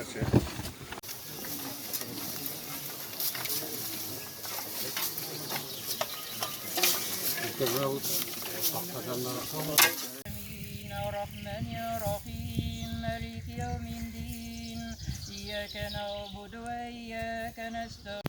Bismillahirrahmanirrahim. Maliki yevmiddin. İyyâke na'budu ve iyyâke nestaîn.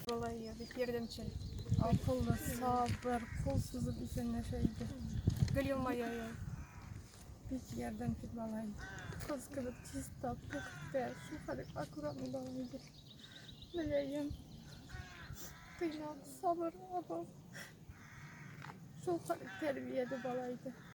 Vallahi ya yardımcı. Akıllı, sabır, kolsuzluk üzerine şeydi. Gülüyorum ya. Hiç yardımcı vallahi. Kız kızı çiz tatlı ve şu kadar akurat vallahi. Meleğim. Kıynak, sabır, abam. Şu kadar terbiyeli vallahi.